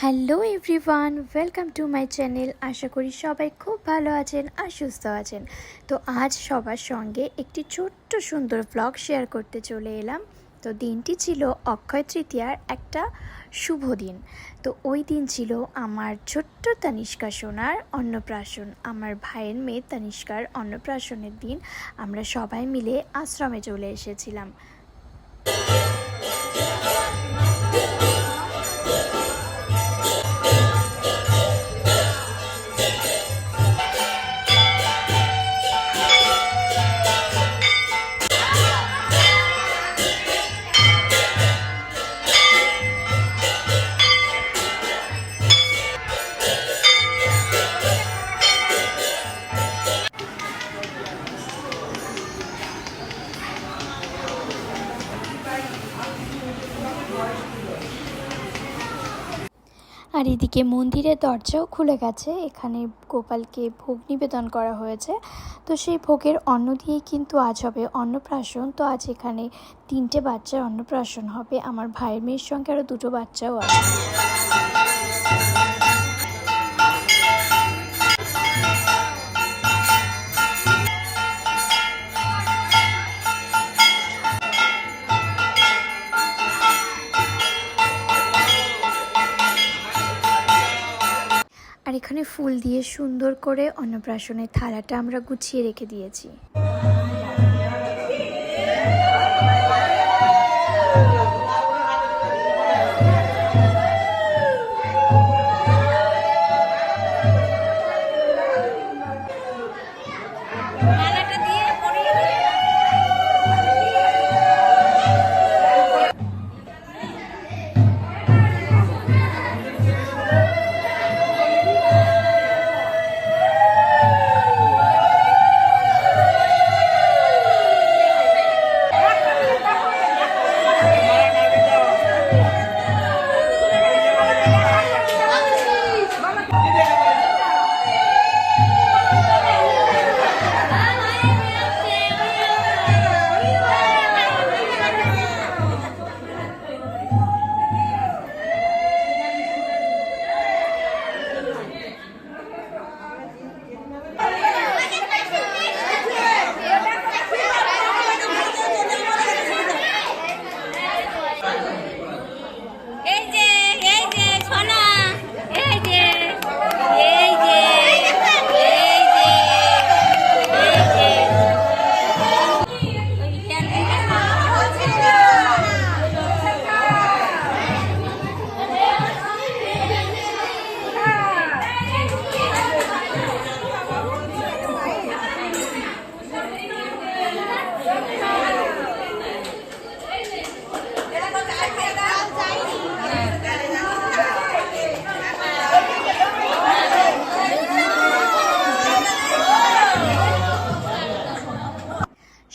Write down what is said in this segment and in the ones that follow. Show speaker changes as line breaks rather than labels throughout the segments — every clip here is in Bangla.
Hello everyone, welcome to my channel. আশা করি সবাই খুব ভালো আছেন আর সুস্থ আছেন। তো আজ সবার সঙ্গে একটি ছোট্ট সুন্দর ব্লগ শেয়ার করতে চলে এলাম। তো দিনটি ছিল অক্ষয় তৃতীয়ার একটা শুভ দিন। তো ওই দিন ছিল আমার ছোট্ট তানিষ্কা সোনার অন্নপ্রাশন। আমার ভাইয়ের মেয়ে তানিষ্কার অন্নপ্রাশনের দিন আমরা সবাই মিলে আশ্রমে চলে এসেছিলাম। আর এদিকে মন্দিরের দরজাও খুলে গেছে। এখানে গোপালকে ভোগ নিবেদন করা হয়েছে। তো সেই ভোগের অন্ন দিয়েই কিন্তু আজ হবে অন্নপ্রাশন। তো আজ এখানে 3টে বাচ্চার অন্নপ্রাশন হবে। আমার ভাইয়ের মেয়ের সঙ্গে আরও 2টো বাচ্চাও আছে। আর এখানে ফুল দিয়ে সুন্দর করে অন্নপ্রাশনের থালাটা আমরা গুছিয়ে রেখে দিয়েছি।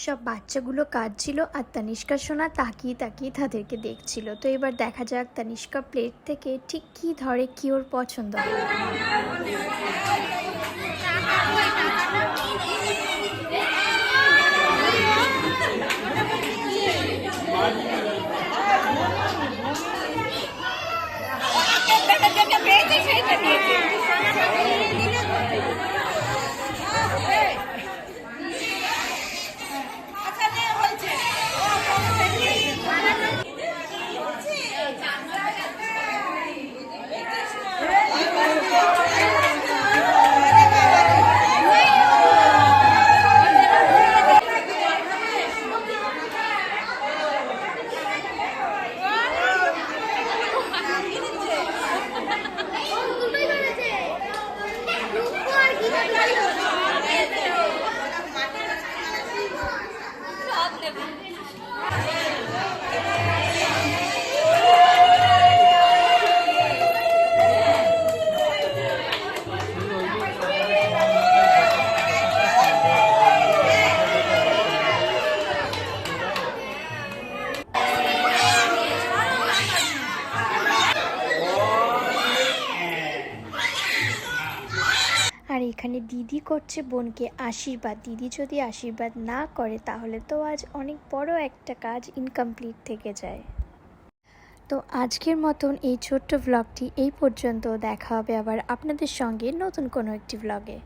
সব বাচ্চাগুলো কাঁদছিল আর তানিষ্কা সোনা তাকিয়ে তাকিয়ে তাদেরকে দেখছিল। তো এবার দেখা যাক তানিষ্কা প্লেট থেকে ঠিক কী ধরে, কী ওর পছন্দ হয়। আর এখানে দিদি করছে বোনকে আশীর্বাদ। দিদি যদি আশীর্বাদ না করে তাহলে তো আজ অনেক বড় একটা কাজ ইনকমপ্লিট থেকে যায়। তো আজকের মতন এই ছোট্ট ব্লগটি এই পর্যন্ত। দেখা হবে আবার আপনাদের সঙ্গে নতুন কোনো একটি ব্লগে।